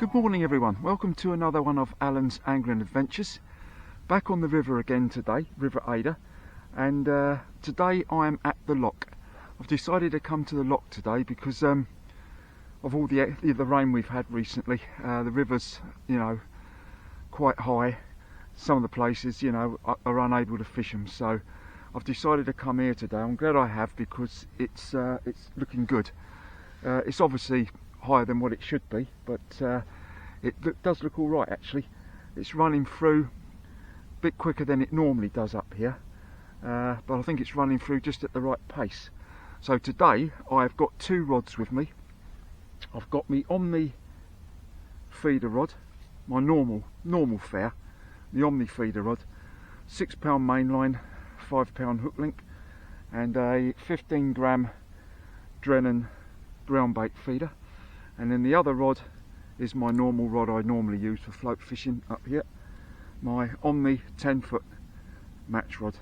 Good morning everyone, welcome to another one of Alan's Angling Adventures. Back on the river again today, River Adur, and today I am at the lock. I've decided to come to the lock today because of all the rain we've had recently. The river's, quite high. Some of the places, are unable to fish them, so I've decided to come here today. I'm glad I have because it's looking good. It's obviously higher than what it should be, but it does look all right actually. It's running through a bit quicker than it normally does up here, but I think it's running through just at the right pace. So today I've got two rods with me. I've got my Omni feeder rod, my normal fare, the Omni feeder rod, £6 mainline, £5 hook link, and a 15 gram Drennan ground bait feeder. And then the other rod is my normal rod I normally use for float fishing up here, my Omni 10-foot match rod.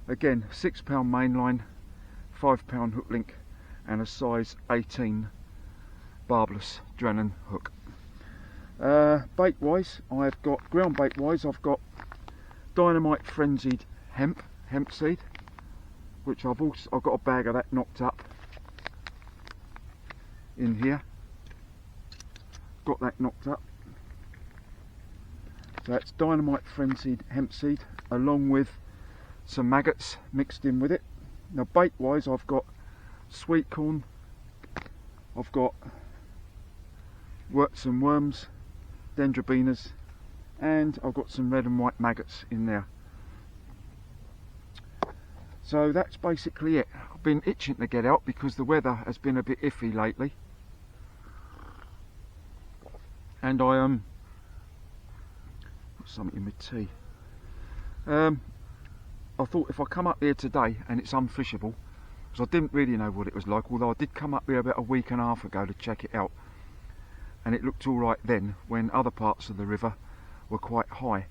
Again, £6 mainline, £5 hook link, and a size 18 barbless Drennan hook. Bait wise, I've got ground bait wise, I've got dynamite frenzied hemp seed, which I've got a bag of that knocked up in here. Got that knocked up. So that's dynamite frenzied hemp seed along with some maggots mixed in with it. Now bait wise, I've got sweet corn, I've got some worms, dendrobenas, and I've got some red and white maggots in there. So that's basically it. I've been itching to get out because the weather has been a bit iffy lately, and I got something in my tea. I thought if I come up here today and it's unfishable, because I didn't really know what it was like, although I did come up here about a week and a half ago to check it out, and it looked all right then when other parts of the river were quite high.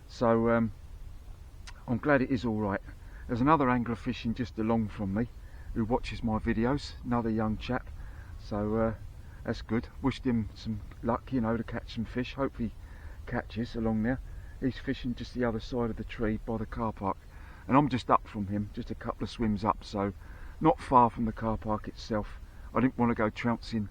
So I'm glad it is all right. There's another angler fishing just along from me who watches my videos, another young chap, so that's good. Wished him some luck, to catch some fish. Hope he catches along there. He's fishing just the other side of the tree by the car park, and I'm just up from him, just a couple of swims up, so not far from the car park itself. I didn't want to go trouncing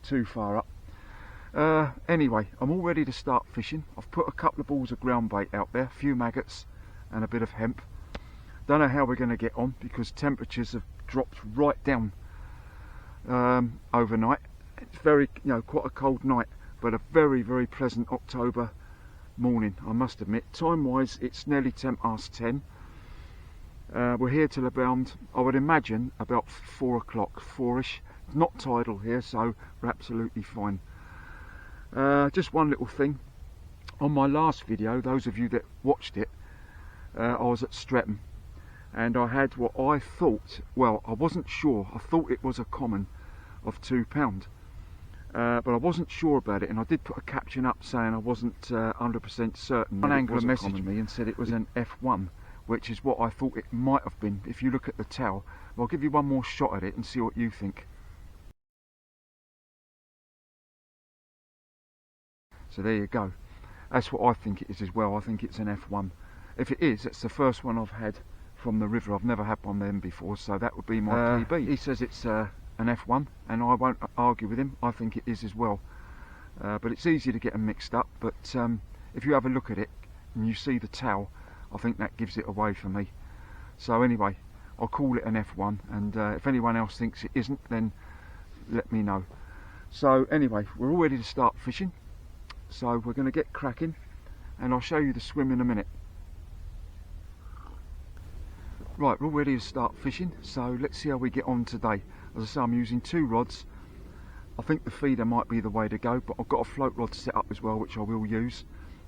too far up. Anyway, I'm all ready to start fishing. I've put a couple of balls of ground bait out there, a few maggots and a bit of hemp. Don't know how we're going to get on because temperatures have dropped right down overnight. It's very, quite a cold night, but a very, very pleasant October morning, I must admit. Time wise, it's nearly 10:10. We're here till around, I would imagine, about 4 o'clock, 4ish. It's not tidal here, so we're absolutely fine. Just one little thing. On my last video, those of you that watched it, I was at Streatham, and I had what I thought, well, I wasn't sure, I thought it was a common of £2, but I wasn't sure about it, and I did put a caption up saying I wasn't 100% certain. One angler messaged me and said it was an F1, which is what I thought it might have been if you look at the tail. Well, I'll give you one more shot at it and see what you think. So there you go. That's what I think it is as well. I think it's an F1. If it is, it's the first one I've had from the river. I've never had one of them before, so that would be my PB. He says it's an F1, and I won't argue with him. I think it is as well. But it's easy to get them mixed up. But if you have a look at it and you see the tail, I think that gives it away for me. So anyway, I'll call it an F1, and if anyone else thinks it isn't, then let me know. So anyway, we're all ready to start fishing. So we're going to get cracking, and I'll show you the swim in a minute. Right, we're all ready to start fishing, so let's see how we get on today. As I say, I'm using two rods. I think the feeder might be the way to go, but I've got a float rod set up as well, which I will use,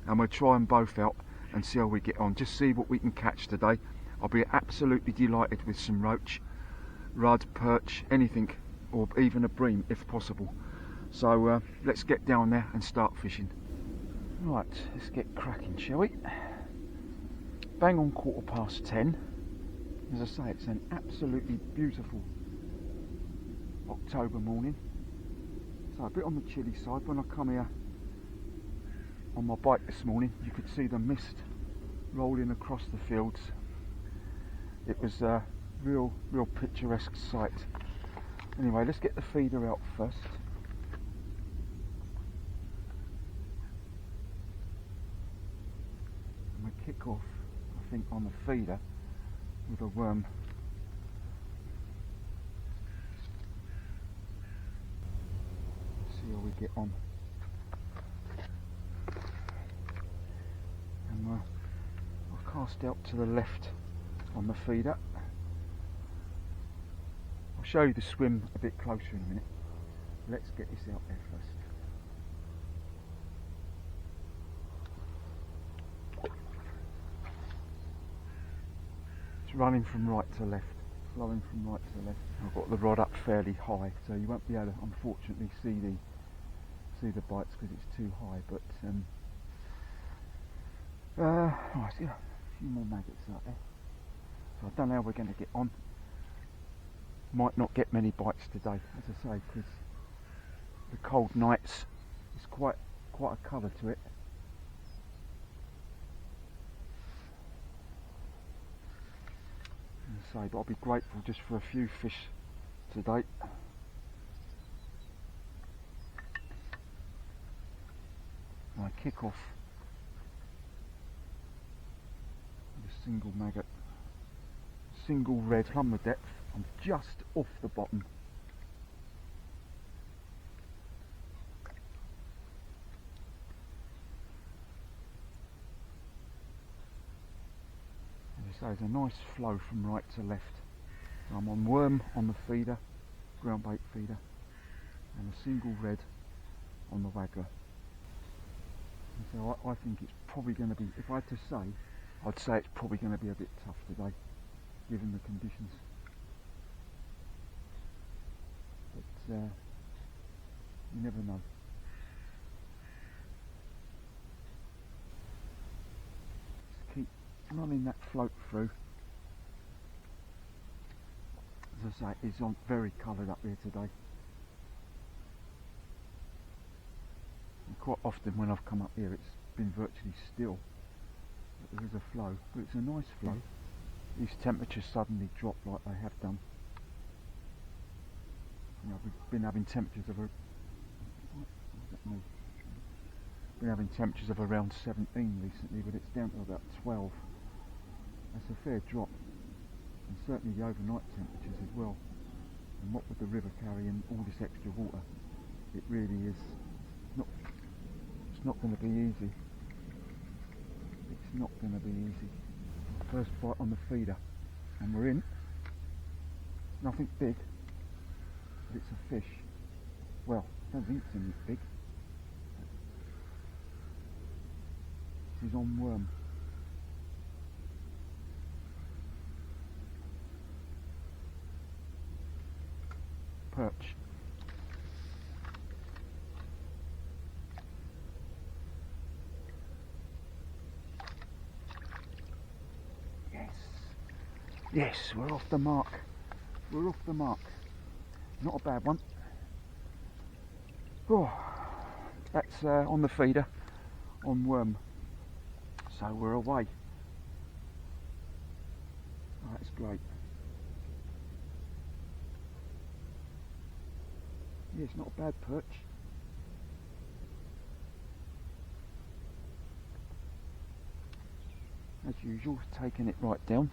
and we'll try them both out and see how we get on. Just see what we can catch today. I'll be absolutely delighted with some roach, rudd, perch, anything, or even a bream if possible. So let's get down there and start fishing. Right, let's get cracking, shall we? Bang on 10:15. As I say, it's an absolutely beautiful October morning. So a bit on the chilly side. When I come here on my bike this morning, you could see the mist rolling across the fields. It was a real picturesque sight. Anyway, let's get the feeder out first. And we kick off, I think, on the feeder with a worm. See how we get on. And I'll cast out to the left on the feeder. I'll show you the swim a bit closer in a minute. Let's get this out there first. It's running from right to left, flowing from right to left. I've got the rod up fairly high, so you won't be able to, unfortunately, see the bites because it's too high. But I see a few more maggots out there. So I don't know how we're going to get on. Might not get many bites today, as I say, because the cold nights, it's quite a colour to it. As I say, but I'll be grateful just for a few fish today. And I kick off with a single maggot, single red plumber depth. I'm just off the bottom. As I say, there's a nice flow from right to left. I'm on worm on the feeder, ground bait feeder, and a single red on the waggler. And so I think it's probably going to be, if I had to say, I'd say it's probably going to be a bit tough today, given the conditions. But you never know. Just keep running that float through. As I say, it's on very coloured up here today. And quite often when I've come up here it's been virtually still. But there is a flow, but it's a nice flow. These temperatures suddenly drop like they have done. You know, we've been having temperatures of around 17 recently, but it's down to about 12. That's a fair drop, and certainly the overnight temperatures as well. And what with the river carrying all this extra water, it really is it's not going to be easy. It's not going to be easy. First bite on the feeder, and we're in. Nothing big. But it's a fish. Well, I don't think it's anything big. This is on worm. Perch. Yes. Yes, we're off the mark. We're off the mark. Not a bad one. Oh, that's on the feeder, on worm. So we're away. Oh, that's great. Yeah, it's not a bad perch. As usual, taking it right down.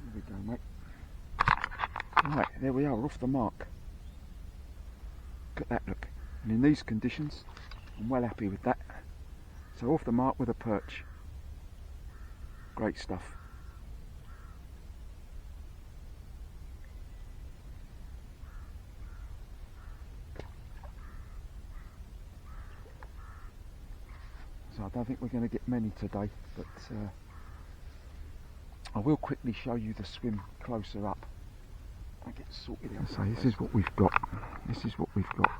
There we go, mate. Right, there we are, we're off the mark. Look at that, look. And in these conditions, I'm well happy with that. So off the mark with a perch. Great stuff. So I don't think we're going to get many today, but I will quickly show you the swim closer up. I get sorted out. So this is what we've got. This is what we've got.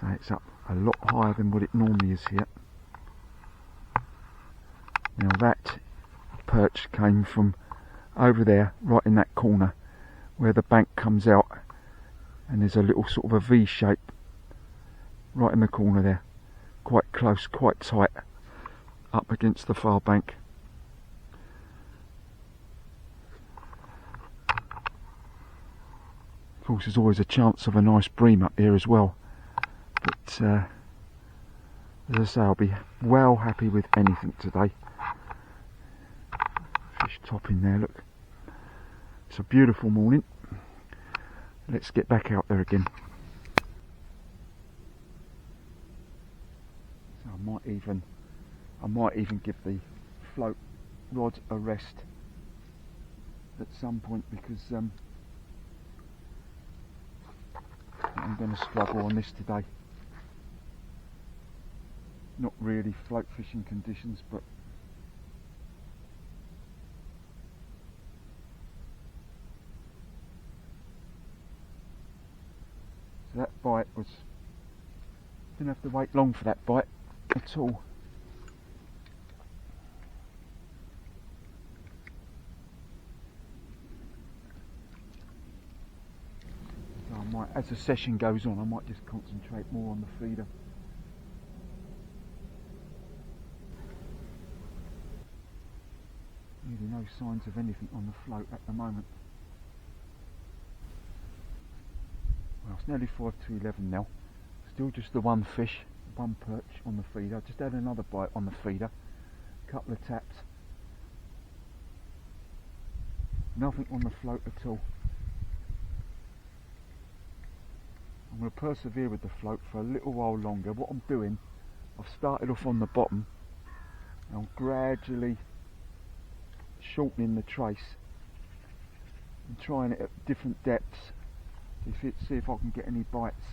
So it's up a lot higher than what it normally is here. Now that perch came from over there, right in that corner where the bank comes out, and there's a little sort of a V shape right in the corner there, quite close, quite tight up against the far bank. Of course there's always a chance of a nice bream up here as well, but as I say, I'll be well happy with anything today. Fish top in there, look. It's a beautiful morning. Let's get back out there again. So I might even give the float rod a rest at some point, because I'm going to struggle on this today. Not really float fishing conditions, but so that bite was, didn't have to wait long for that bite at all. So I might, as the session goes on, I might just concentrate more on the feeder. Really no signs of anything on the float at the moment. Well, it's nearly 5 to 11 now. Still just the one fish, one perch on the feeder. Just had another bite on the feeder. Couple of taps. Nothing on the float at all. I'm going to persevere with the float for a little while longer. What I'm doing, I've started off on the bottom and I'm gradually shortening the trace and trying it at different depths to see if I can get any bites.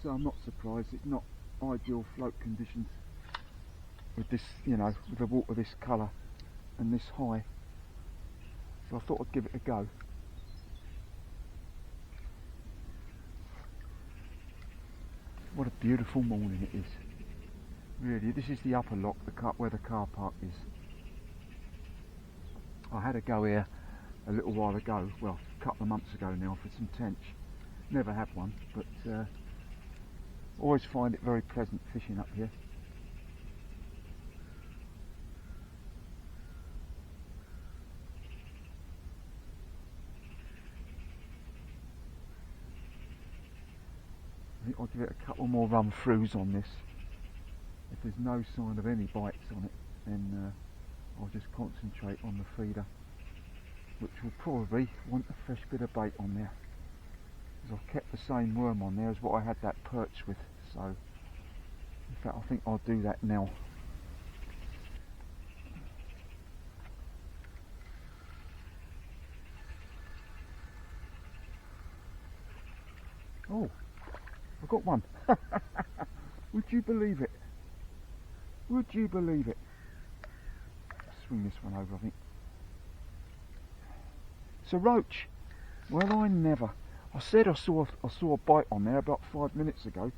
So I'm not surprised, it's not ideal float conditions with this, you know, with the water this colour and this high. So I thought I'd give it a go. What a beautiful morning it is. Really, this is the upper lock, where the car park is. I had a go here a little while ago, well, a couple of months ago now, for some tench. Never had one, but always find it very pleasant fishing up here. I think I'll give it a couple more run throughs on this. If there's no sign of any bites on it, then I'll just concentrate on the feeder, which will probably want a fresh bit of bait on there, because I've kept the same worm on there as what I had that perch with. So in fact I think I'll do that now. Oh, I got one. Would you believe it? Would you believe it? Swing this one over, I think. It's a roach. Well, I never. I said I saw a bite on there about 5 minutes ago.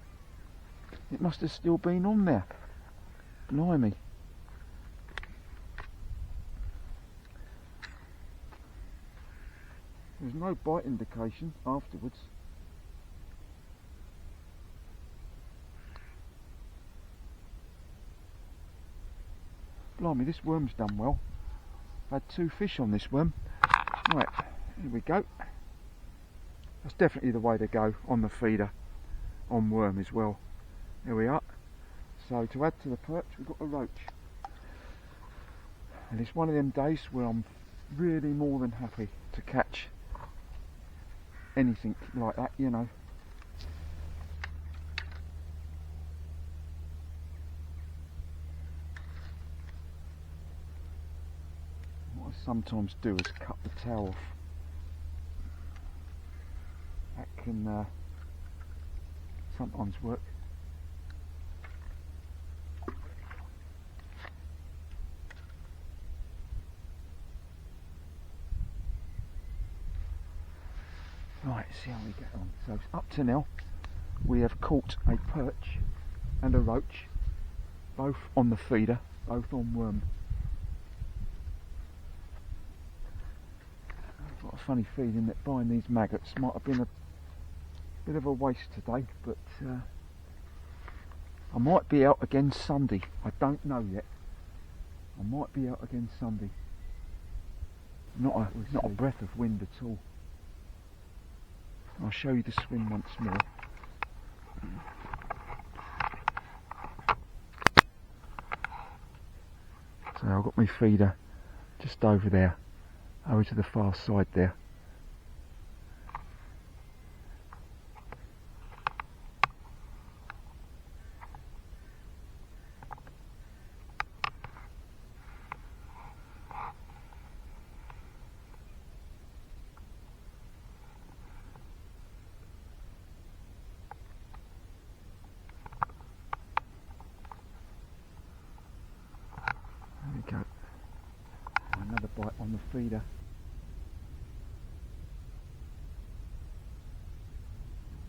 It must have still been on there. Blimey. There's no bite indication afterwards. Blimey, this worm's done well. I've had 2 fish on this worm. Right, here we go. That's definitely the way to go on the feeder, on worm as well. There we are. So to add to the perch, we've got a roach. And it's one of them days where I'm really more than happy to catch anything like that, you know. What I sometimes do is cut the tail off. That can sometimes work. Right, see how we get on. So up to now we have caught a perch and a roach, both on the feeder, both on worm. I've got a funny feeling that buying these maggots might have been a bit of a waste today, but I might be out again Sunday. I don't know yet. I might be out again Sunday. Not a breath of wind at all. I'll show you the swim once more. So I've got my feeder just over there, over to the far side there. There we go. Another bite on the feeder.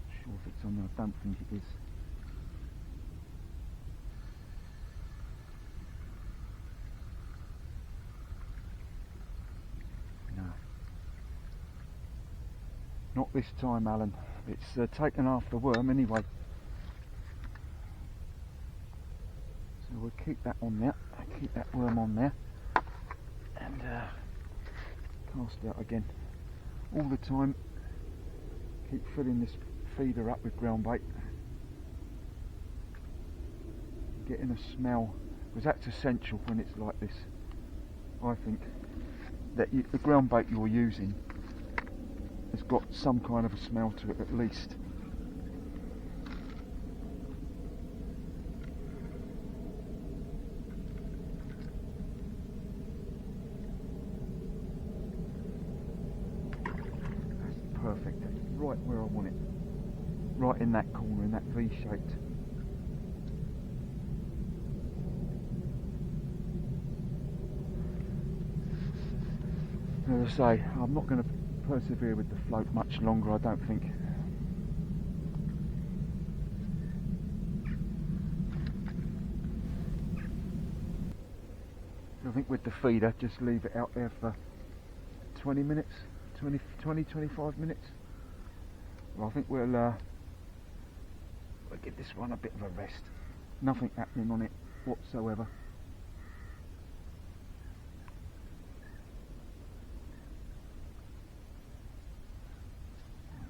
Not sure if it's on there, I don't think it is. No. Not this time, Alan. It's taken half the worm anyway. So we'll keep that on there. Keep that worm on there. And cast out again. All the time, keep filling this feeder up with ground bait. Getting a smell, because that's essential when it's like this. I think that the ground bait you're using has got some kind of a smell to it at least. Perfect, that's right where I want it, right in that corner, in that V-shaped. As I say, I'm not going to persevere with the float much longer, I don't think. I think with the feeder, just leave it out there for 20 minutes. 20-25 minutes. Well, I think we'll give this one a bit of a rest. Nothing happening on it whatsoever.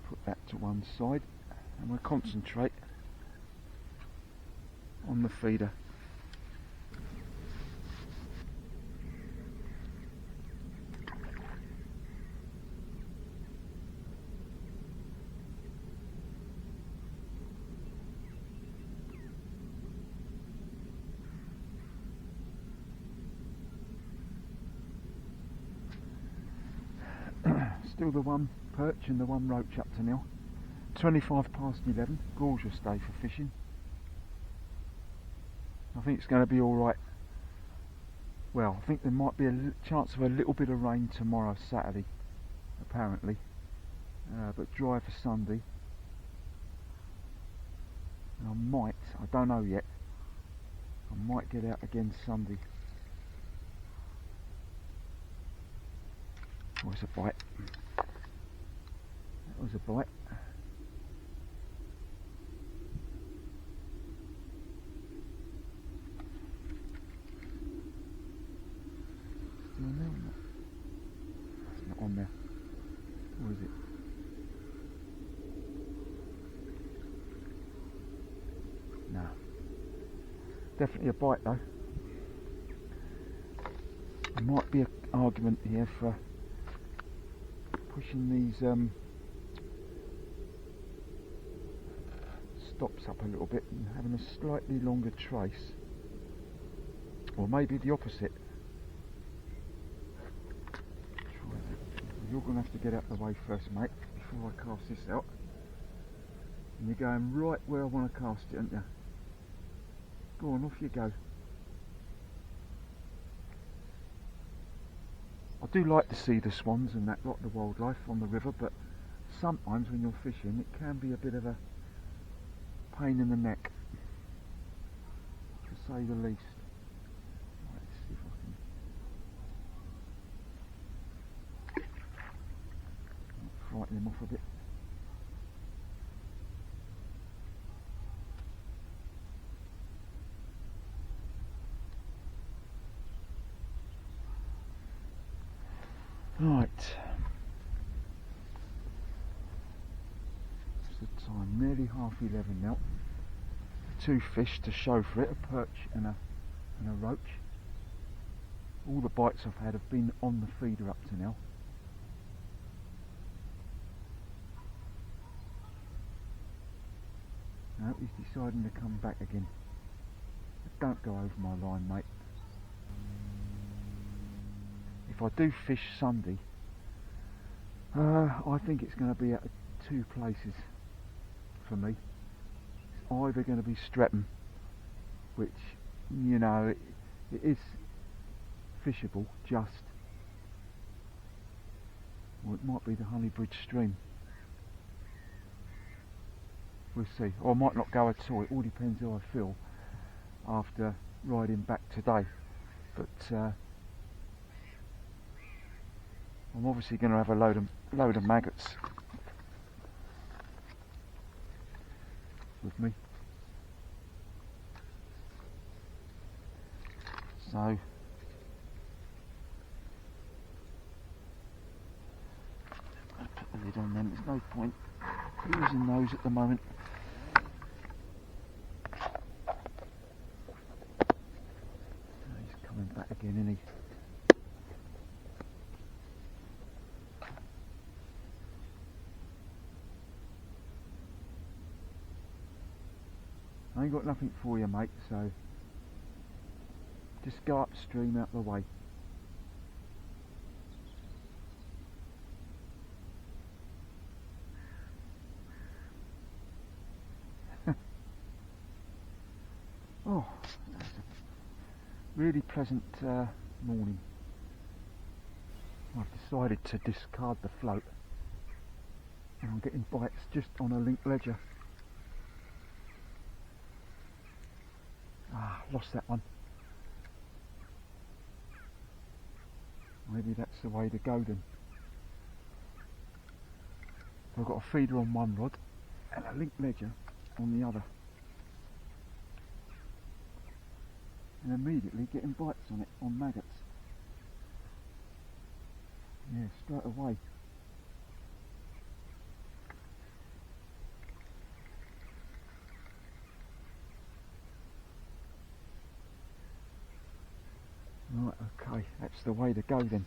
Put that to one side and we'll concentrate on the feeder. Still the one perch and the one roach up to now. 25 past 11, gorgeous day for fishing. I think it's going to be alright. Well, I think there might be a chance of a little bit of rain tomorrow, Saturday, apparently. But dry for Sunday. And I don't know yet, I might get out again Sunday. Oh, it's a bite. That was a bite. Still on there or not? It's not on there. Or is it? No. Definitely a bite though. There might be an argument here for pushing these stops up a little bit and having a slightly longer trace, or maybe the opposite. You're going to have to get out of the way first, mate, before I cast this out. And you're going right where I want to cast it, aren't you? Go on, off you go. I do like to see the swans and that lot of the wildlife on the river, but sometimes when you're fishing it can be a bit of a pain in the neck, to say the least. Right, let's see if I can frighten him off a bit. Right, it's the time, nearly 11:30 now. 2 fish to show for it, a perch and a roach. All the bites I've had have been on the feeder up to now. No, he's deciding to come back again. Don't go over my line, mate. If I do fish Sunday, I think it's going to be at 2 places for me. It's either going to be Streatham, which, you know, it is fishable, just, or it might be the Honeybridge stream. We'll see. Or I might not go at all. It all depends how I feel after riding back today. But I'm obviously going to have a load of maggots with me. So I'll put the lid on them. There's no point using those at the moment. He's coming back again, isn't he? I ain't got nothing for you, mate, so just go upstream out the way. Oh, that's a really pleasant morning. I've decided to discard the float and I'm getting bites just on a link ledger. Ah, lost that one. Maybe that's the way to go then. So I've got a feeder on one rod and a link ledger on the other. And immediately getting bites on it, on maggots. Yeah, straight away. Right, okay, that's the way to go then.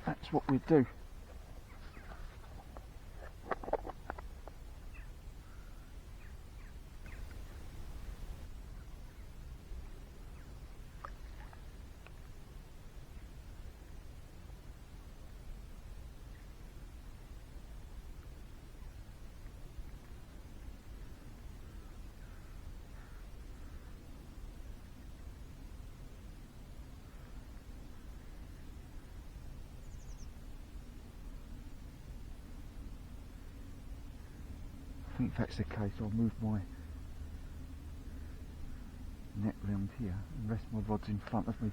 That's what we do. I think if that's the case, I'll move my net round here and rest my rods in front of me.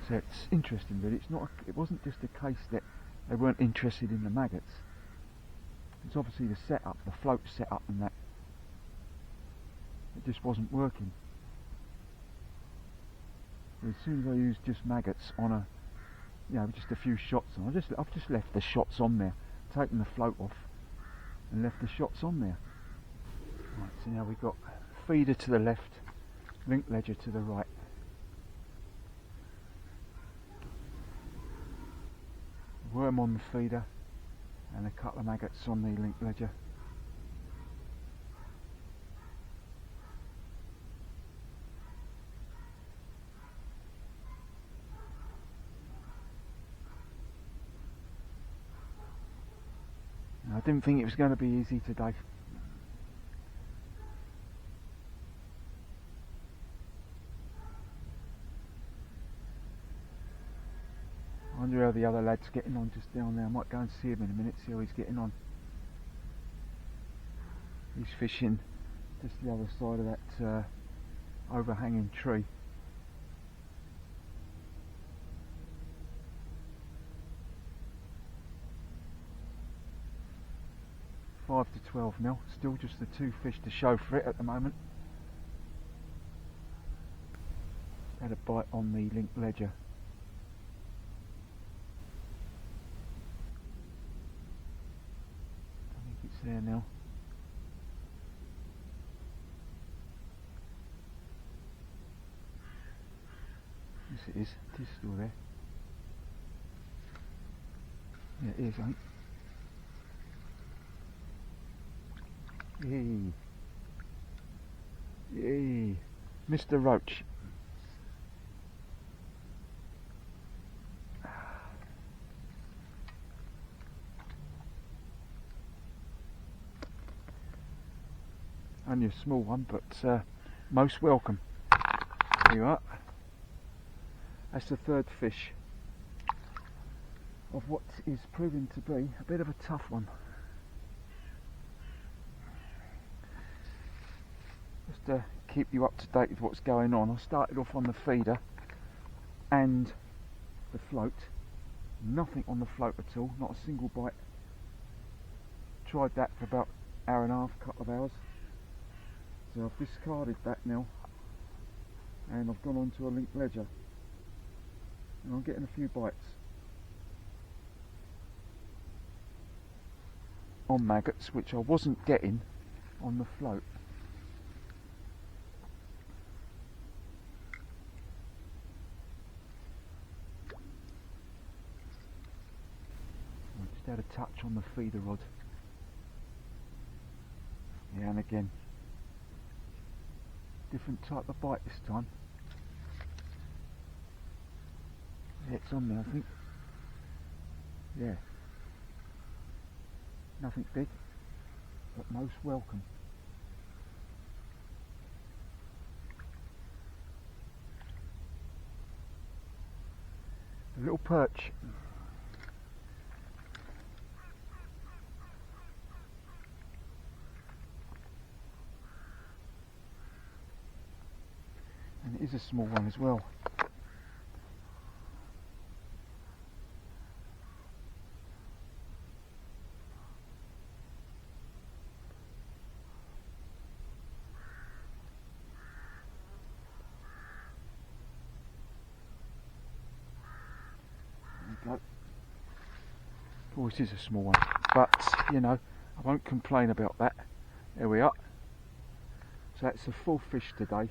So it's interesting really, it wasn't just a case that they weren't interested in the maggots. It's obviously the setup, the float setup and that. It just wasn't working. As soon as I used just maggots on a, you know, just a few shots on, I've just left the shots on there, taken the float off and left the shots on there. Right, so now we've got feeder to the left, link ledger to the right. Worm on the feeder and a couple of maggots on the link ledger. I didn't think it was going to be easy today. I wonder how the other lad's getting on just down there. I might go and see him in a minute, see how he's getting on. He's fishing just the other side of that overhanging tree. Five to 12 mil, still just the 2 fish to show for it at the moment. Had a bite on the link ledger. I think it's there now. Yes it is still there. Yeah it is, I think. Yay. Yay. Mr. Roach. Only a small one, but most welcome. There you are. That's the 3rd fish of what is proving to be a bit of a tough one. Just to keep you up to date with what's going on, I started off on the feeder and the float. Nothing on the float at all, not a single bite. Tried that for about an hour and a half, couple of hours. So I've discarded that now and I've gone on to a link ledger and I'm getting a few bites on maggots which I wasn't getting on the float. I just had a touch on the feeder rod. Yeah, and again different type of bite this time. Yeah, it's on there I think. Yeah. Nothing big, but most welcome. A little perch. And it is a small one as well. There we go. Oh, it is a small one, but you know, I won't complain about that. There we are. So that's the full fish today.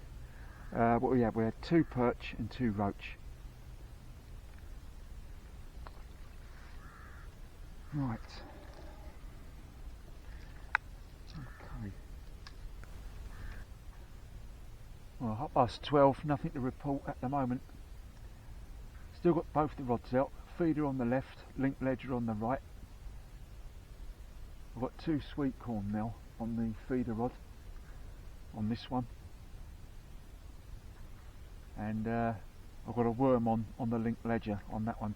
What we had 2 perch and 2 roach. Right. Okay. Well, 12:30, nothing to report at the moment. Still got both the rods out. Feeder on the left, link ledger on the right. I've got 2 sweet corn now on the feeder rod on this one. And I've got a worm on the link ledger on that one.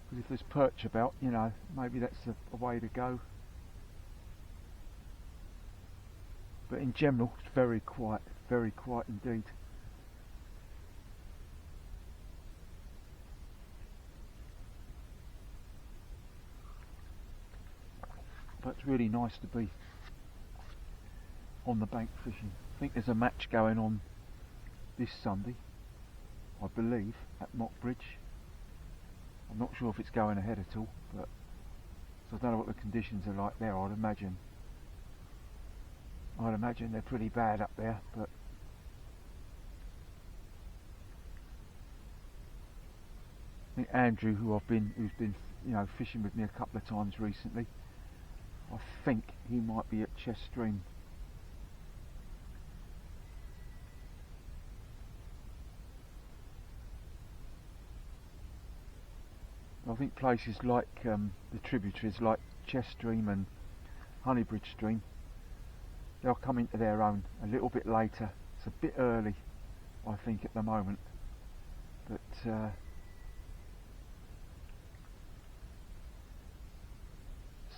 Because if there's perch about, you know, maybe that's a way to go. But in general, it's very quiet indeed. But it's really nice to be on the bank fishing. I think there's a match going on this Sunday, I believe, at Mockbridge. I'm not sure if it's going ahead at all, but so I don't know what the conditions are like there. I'd imagine they're pretty bad up there, but I think Andrew, who's been you know, fishing with me a couple of times recently, I think he might be at Chest Stream. I think places like the tributaries like Chest Stream and Honeybridge Stream, they'll come into their own a little bit later. It's a bit early, I think, at the moment, but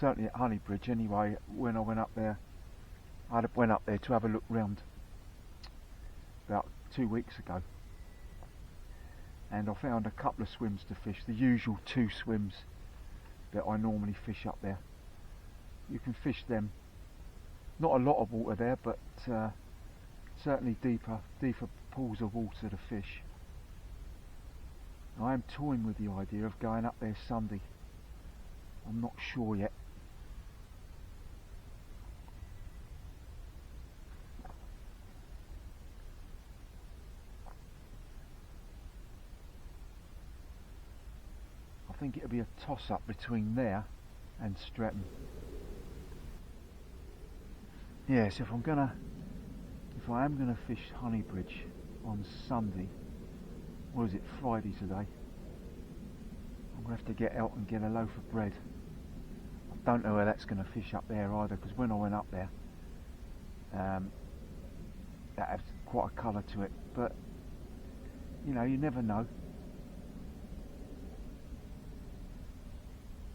certainly at Honeybridge anyway, when I went up there, I went up there to have a look round about 2 weeks ago, and I found a couple of swims to fish, the usual 2 swims that I normally fish up there. You can fish them, not a lot of water there, but certainly deeper pools of water to fish. I am toying with the idea of going up there Sunday. I'm not sure yet. I think it'll be a toss-up between there and Stretton. Yes, if I am gonna fish Honeybridge on Sunday, what is it, Friday today, I'm gonna have to get out and get a loaf of bread. I don't know where that's gonna fish up there either, because when I went up there, that has quite a colour to it, but you know, you never know.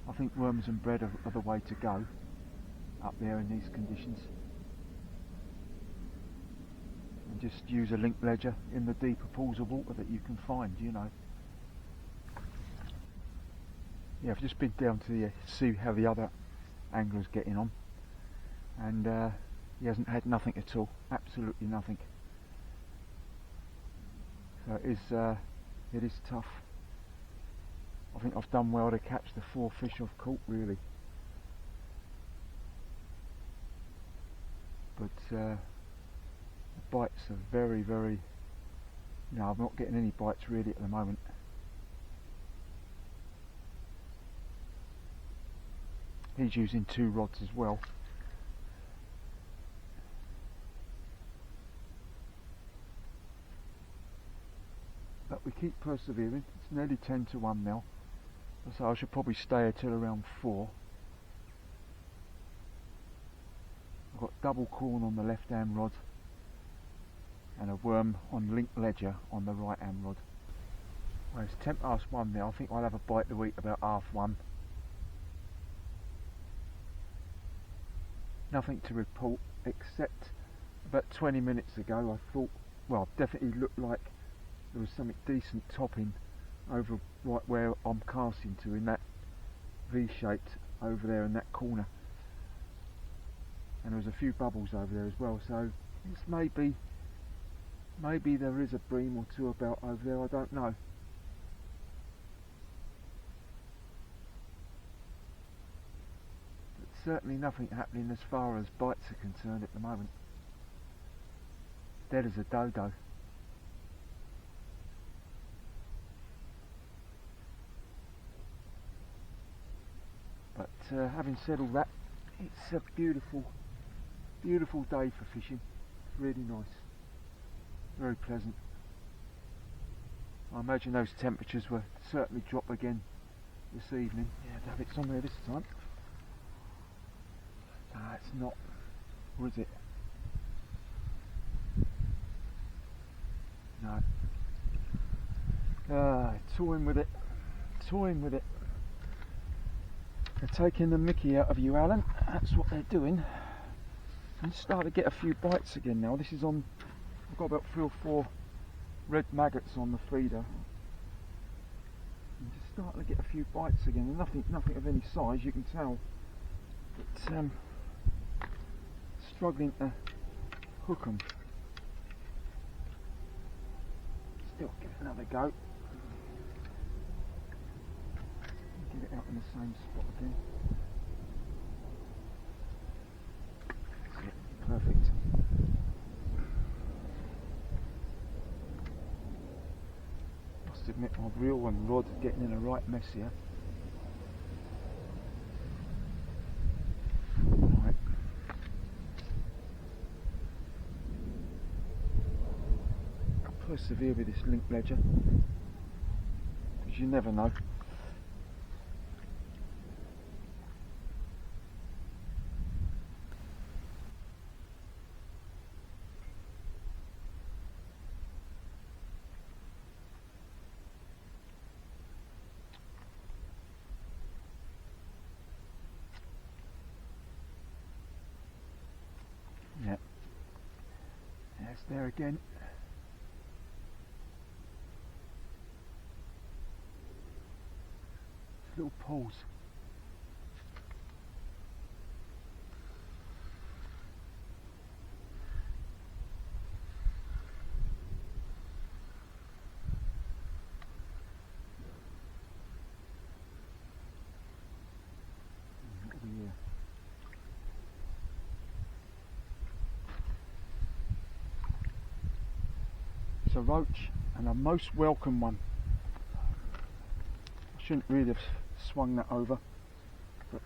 I think worms and bread are the way to go up there in these conditions. And just use a link ledger in the deeper pools of water that you can find, you know. Yeah, I've just been down to see how the other angler's getting on, and he hasn't had nothing at all, absolutely nothing. So it is tough. I think I've done well to catch the 4 fish I've caught, really. But the bites are very, very... No, I'm not getting any bites really at the moment. He's using 2 rods as well. But we keep persevering. It's nearly 10 to 1 now. So I should probably stay here till around 4. I've got double corn on the left hand rod and a worm on link ledger on the right hand rod. Well, it's 1:10 now. I think I'll have a bite to eat about 1:30. Nothing to report, except about 20 minutes ago I thought, well, definitely looked like there was something decent topping over right where I'm casting to, in that V-shaped over there in that corner, and there was a few bubbles over there as well, so it's maybe there is a bream or 2 about over there, I don't know. But certainly nothing happening as far as bites are concerned at the moment. Dead as a dodo. But having said all that, it's a beautiful day for fishing. It's really nice, very pleasant. I imagine those temperatures will certainly drop again this evening. Yeah, it's on there this time. No, it's not. Or is it? No. Toying with it. They're taking the mickey out of you, Alan. That's what they're doing. I'm starting to get a few bites again now. This is on. I've got about 3 or 4 red maggots on the feeder. I'm just starting to get a few bites again. And nothing of any size, you can tell. But struggling to hook them. Still give it another go. Get it out in the same spot again. That's it. Perfect. Must admit my reel and rod are getting in a right mess here. Right. I'll persevere with this link ledger, because you never know. Just there again. Just little pulls. It's a roach, and a most welcome one. I shouldn't really have swung that over, but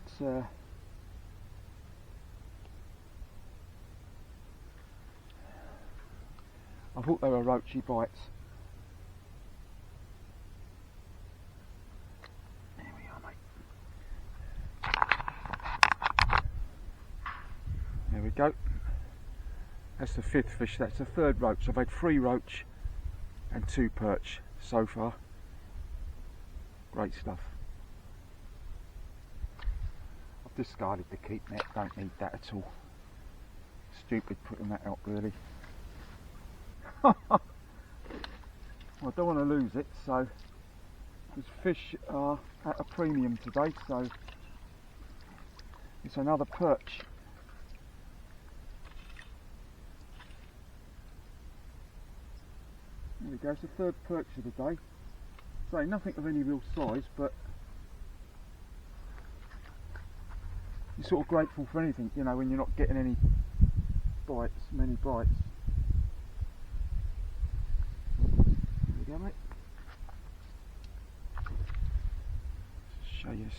I thought they were roachy bites. There we are, mate. There we go. That's the 5th fish. That's the 3rd roach. I've had 3 roach and 2 perch so far. Great stuff. I've discarded the keep net, don't need that at all. Stupid putting that out, really. I don't want to lose it, so because fish are at a premium today, so it's another perch. There we go, it's the 3rd perch of the day. So nothing of any real size, but you're sort of grateful for anything, you know, when you're not getting any bites, many bites. There we go, mate. Just show you this.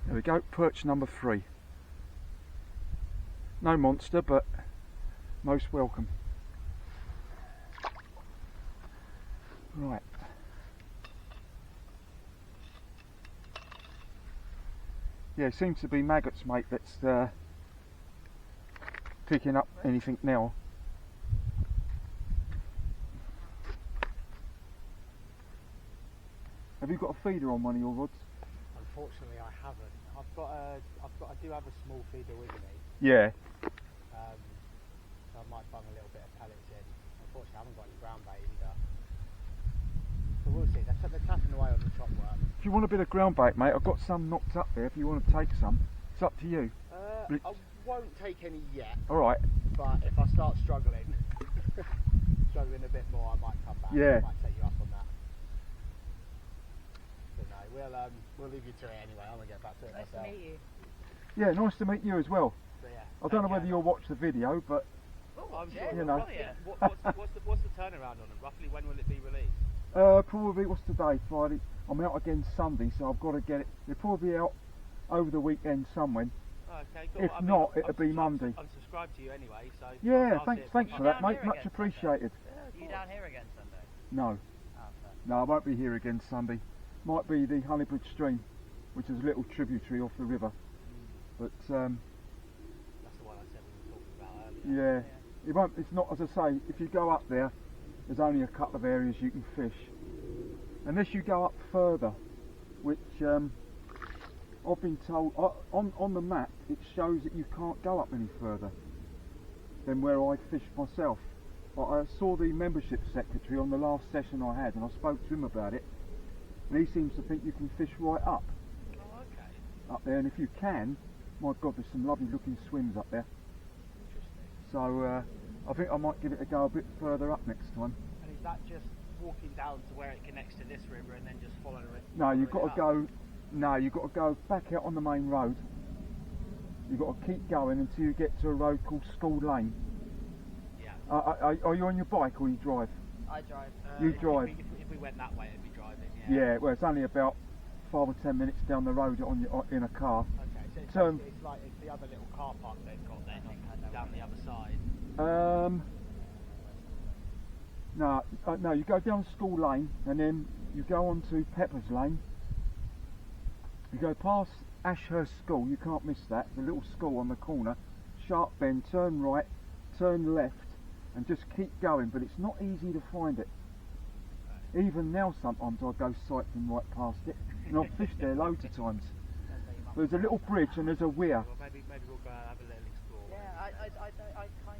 There we go, perch number 3. No monster, but most welcome. Right. Yeah, it seems to be maggots, mate, that's picking up anything now. Have you got a feeder on one of your rods? Unfortunately, I haven't. I do have a small feeder with me. Yeah. So I might bung a little bit of pellets in. Unfortunately, I haven't got any ground bait either. So we'll see. They're tapping away on the top worm. If you want a bit of ground bait, mate, I've got some knocked up there. If you want to take some, it's up to you. I won't take any yet. All right. But if I start struggling a bit more, I might come back. Yeah. I might take you up on that. But no, we'll leave you to it anyway. I'm gonna get back to it myself. Nice to meet you. Yeah, nice to meet you as well. So, yeah, I don't know whether you'll watch the video, but I'm Yeah, sure you know. What's the turnaround on them? Roughly when will it be released? probably, what's today, Friday? I'm out again Sunday, so I've got to get it. They'll probably be out over the weekend somewhere. Oh, okay, cool. If not, it'll be Monday. I'm subscribed to you anyway, so Yeah, I'll thanks for that, down mate. here Much again appreciated. Are you down here again Sunday? No, Oh, fair. no, I won't be here again Sunday. Might be the Honeybridge stream, which is a little tributary off the river. But that's the one I said we were talking about earlier. yeah, it won't. It's not, as I say. If you go up there, there's only a couple of areas you can fish, unless you go up further, which I've been told on the map it shows that you can't go up any further than where I fished myself. But I saw the membership secretary on the last session I had, and I spoke to him about it, and he seems to think you can fish right up. Oh, okay. Up there, and if you can, my God, there's some lovely looking swims up there. Interesting. So I think I might give it a go a bit further up next time. And is that just walking down to where it connects to this river and then just following it? No, you've got following to it up? go. No, you've got to go back out on the main road. You've got to keep going until you get to a road called School Lane. Yeah. Are you on your bike or you drive? I drive. You If drive. if we went that way, it'd be driving. Yeah. Well, it's only about 5 or 10 minutes down the road in a car. Okay, so it's, Turn- it's like it's the other little car park they've got there down the other side. No, you go down School Lane and then you go on to Pepper's Lane. You go past Ashurst School, you can't miss that, the little school on the corner. Sharp bend, turn right, turn left, and just keep going, but it's not easy to find it. Even now sometimes I go cycling right past it, and I've fished there loads of times. There's a little bridge and there's a weir. Well, maybe we'll go have a little explore. Yeah, I kind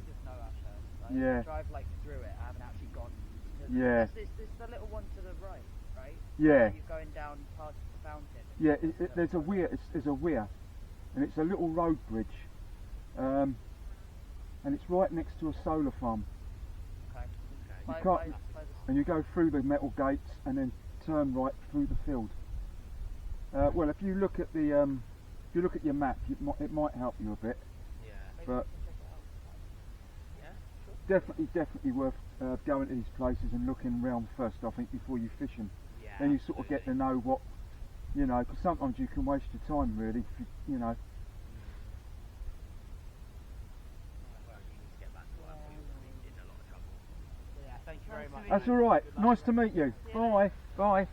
of know actually. Yeah. I drive like through it. I haven't actually gone. Yeah. There's the little one to the right, right? Yeah. You're going down past the fountain. Yeah, there's a weir. There's a weir, and it's a little road bridge, and it's right next to a solar farm. Okay. You By can't, and you go through the metal gates and then turn right through the field. Well, if you look at the if you look at your map, it might help you a bit. Yeah. But Yeah, sure. definitely worth going to these places and looking around first, I think, before you fishing. Yeah. Then you sort of get to know what, you know, because sometimes you can waste your time really, if you know. Well, you need to get back to work, or you'll be in a lot of trouble. Yeah, thank you very much. That's all right. Nice to meet you. Bye. Bye.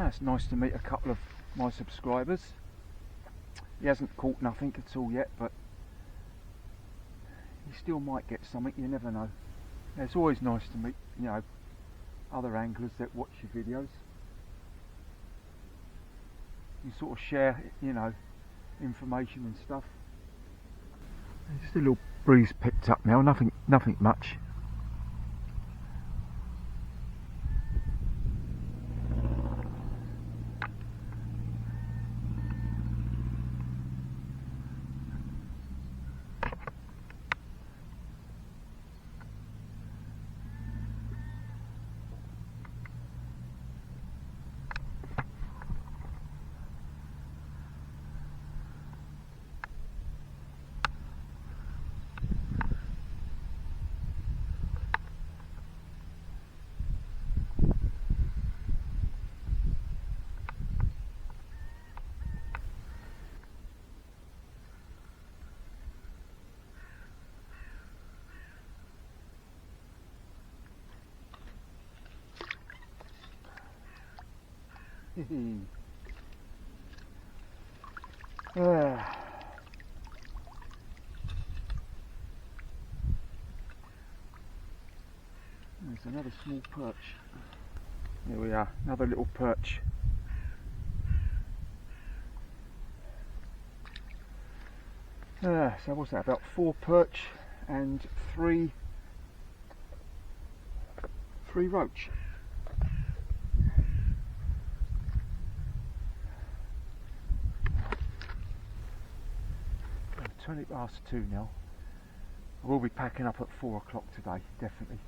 It's nice to meet a couple of my subscribers. He hasn't caught nothing at all yet, but he still might get something, you never know. It's always nice to meet, you know, other anglers that watch your videos. You sort of share, you know, information and stuff. Just a little breeze picked up now, nothing much. There's another small perch. Here we are, another little perch. So what's that, about 4 perch and 3 roach. 2 now. I will be packing up at 4 o'clock today, definitely.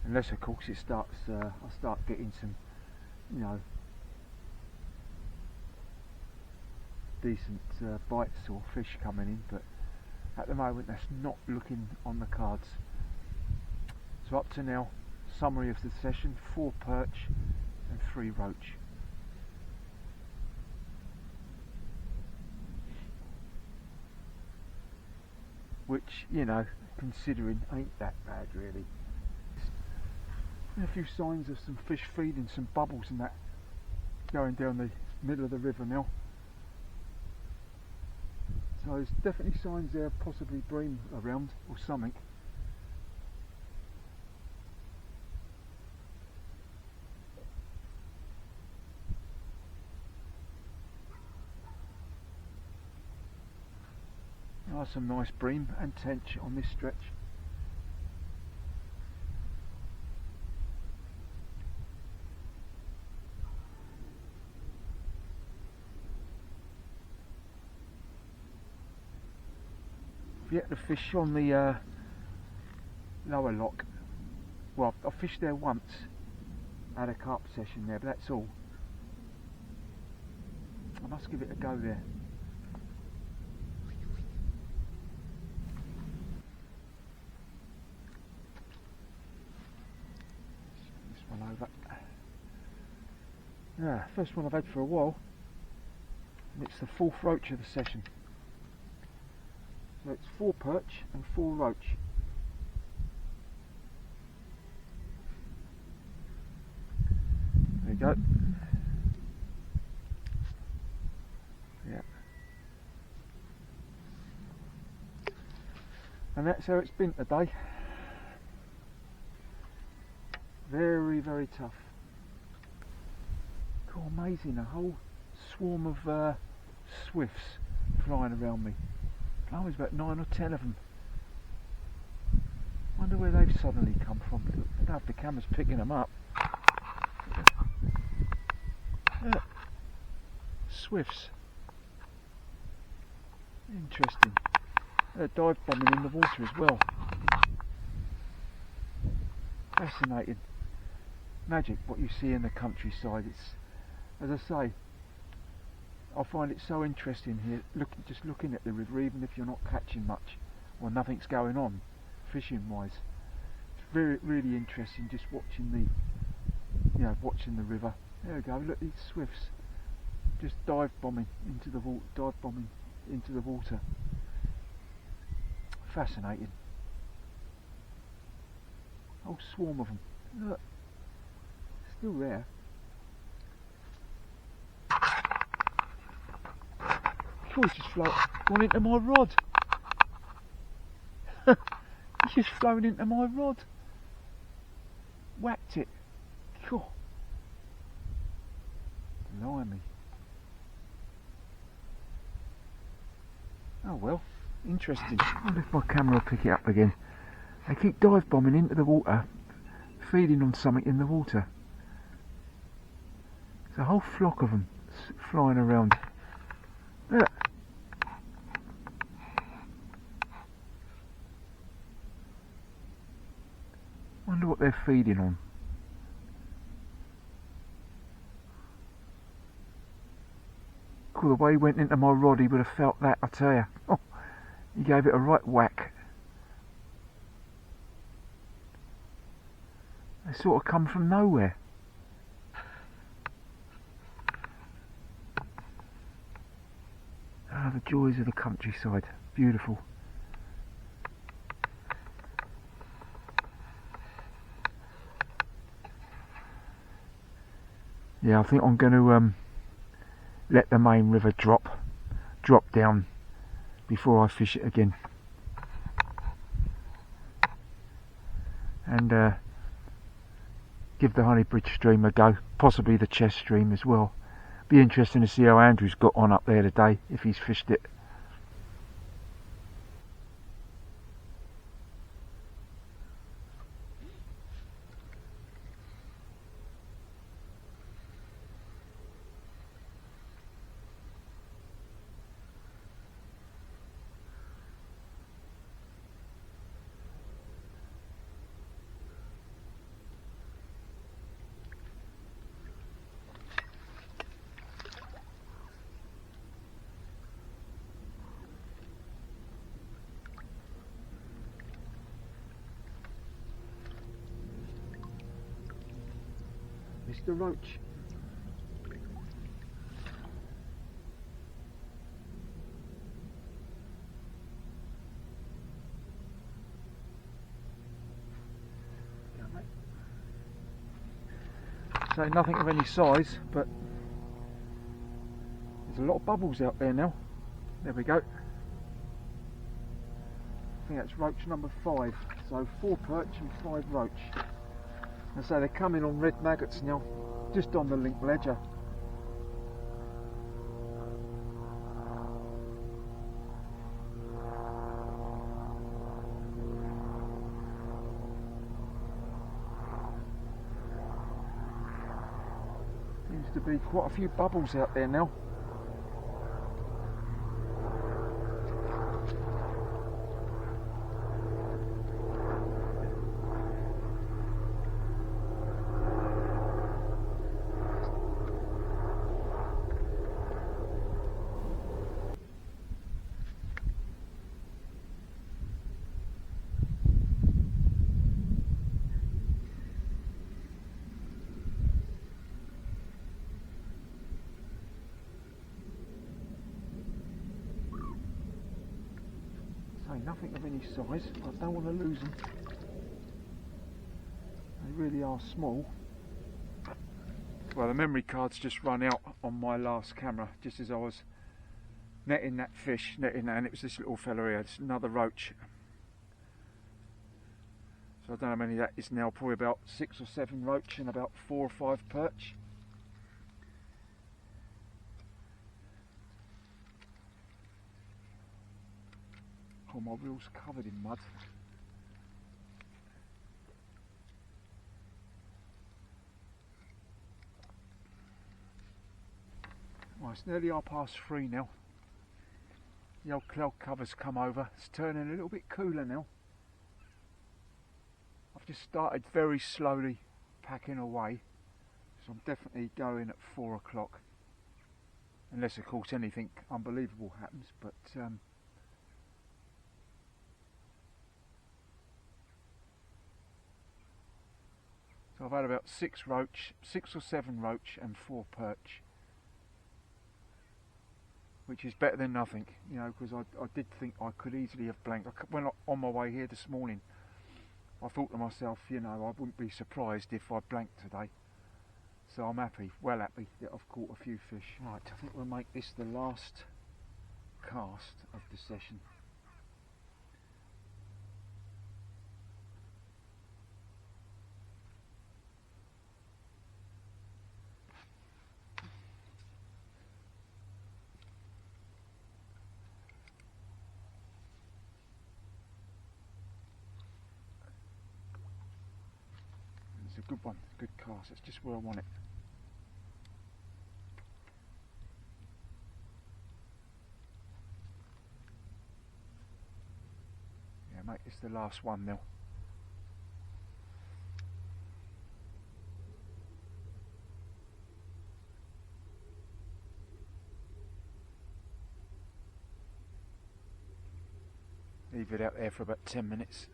Unless of course it starts, I start getting some, you know, decent bites or fish coming in, but at the moment that's not looking on the cards. So up to now, summary of the session: 4 perch and 3 roach. Which, you know, considering ain't that bad really. A few signs of some fish feeding, some bubbles and that going down the middle of the river now. So there's definitely signs there, possibly bream around or something. There are some nice bream and tench on this stretch. I've yet to fish on the lower lock. Well, I fished there once, had a carp session there, but that's all. I must give it a go there. This one over. Yeah, first one I've had for a while, and it's the 4th roach of the session. So it's 4 perch and 4 roach. There you go. And that's how it's been today. Very, very tough. God, amazing, a whole swarm of swifts flying around me. Oh, there's about 9 or 10 of them. Wonder where they've suddenly come from. I don't know if the camera's picking them up. Swifts. Interesting. They're dive bombing in the water as well. Fascinating. Magic what you see in the countryside. It's, as I say, I find it so interesting here, just looking at the river, even if you're not catching much or nothing's going on fishing wise. It's really interesting just watching watching the river. There we go, look, these swifts just dive bombing into the water. Fascinating. Whole swarm of them. Look, still there. Oh, he's just gone into my rod. He's just flown into my rod. Whacked it. Cool. Blimey. Oh well, interesting. I wonder if my camera will pick it up again. They keep dive bombing into the water, feeding on something in the water. There's a whole flock of them flying around. Look. Wonder what they're feeding on. Cool, the way he went into my rod, he would have felt that, I tell you. Oh, he gave it a right whack. They sort of come from nowhere. Ah, the joys of the countryside. Beautiful. Yeah, I think I'm going to let the main river drop down before I fish it again. And give the Honeybridge stream a go, possibly the Chess stream as well. Be interesting to see how Andrew's got on up there today, if he's fished it. Mr. Roach. So nothing of any size, but there's a lot of bubbles out there now. There we go. I think that's roach number 5. So 4 perch and 5 roach. And so they're coming on red maggots now, just on the link ledger. Seems to be quite a few bubbles out there now. Nothing of any size, I don't want to lose them. They really are small. Well, the memory card's just run out on my last camera, just as I was netting that fish, and it was this little fella here, it's another roach. So I don't know how many that is now, probably about 6 or 7 roach and about 4 or 5 perch. Oh, my reel's covered in mud. Well, it's nearly 3:30 now. The old cloud cover's come over. It's turning a little bit cooler now. I've just started very slowly packing away, so I'm definitely going at 4 o'clock. Unless, of course, anything unbelievable happens, but so I've had about 6 or 7 roach and 4 perch, which is better than nothing, you know, because I did think I could easily have blanked. When on my way here this morning, I thought to myself, you know, I wouldn't be surprised if I blanked today. So I'm happy, well happy, that I've caught a few fish. Right, I think we'll make this the last cast of the session. It's a good one, good cast, it's just where I want it. Yeah, make this the last one now. Leave it out there for about 10 minutes.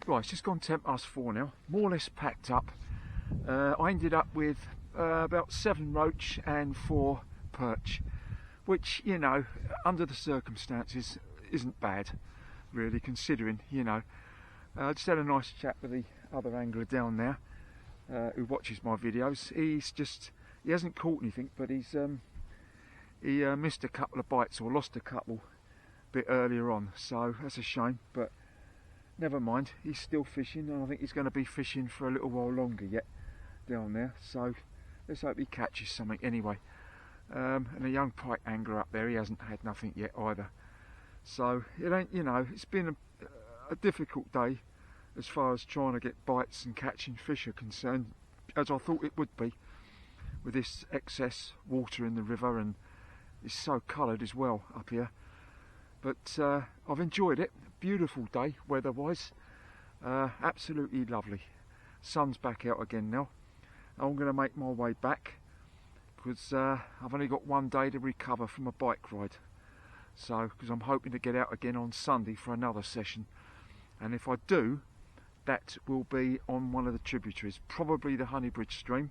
Right, it's just gone 4:10 now, more or less packed up. I ended up with about 7 roach and 4 perch, which, you know, under the circumstances isn't bad, really, considering, you know. I just had a nice chat with the other angler down there who watches my videos. He hasn't caught anything, but he missed a couple of bites, or lost a couple a bit earlier on, so that's a shame, but never mind, he's still fishing, and I think he's going to be fishing for a little while longer yet down there, so let's hope he catches something anyway. And a young pike angler up there, he hasn't had nothing yet either, so it ain't, you know, it's been a difficult day as far as trying to get bites and catching fish are concerned, as I thought it would be with this excess water in the river, and it's so coloured as well up here. But I've enjoyed it. Beautiful day weather-wise, absolutely lovely. Sun's back out again now. I'm going to make my way back because I've only got 1 day to recover from a bike ride. So, because I'm hoping to get out again on Sunday for another session, and if I do, that will be on one of the tributaries, probably the Honeybridge stream,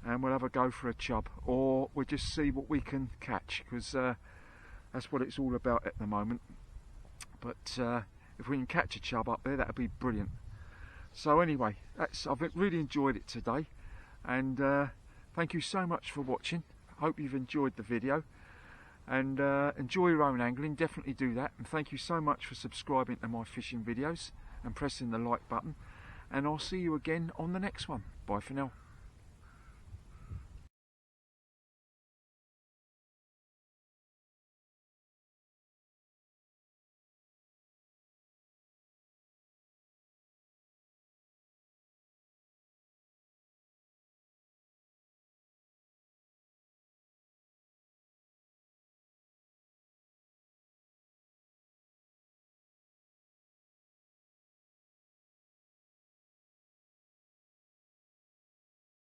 and we'll have a go for a chub, or we'll just see what we can catch, because that's what it's all about at the moment. But if we can catch a chub up there, that'd be brilliant. So anyway, I've really enjoyed it today, and thank you so much for watching. Hope you've enjoyed the video, and enjoy your own angling, definitely do that, and thank you so much for subscribing to my fishing videos and pressing the like button, and I'll see you again on the next one. Bye for now.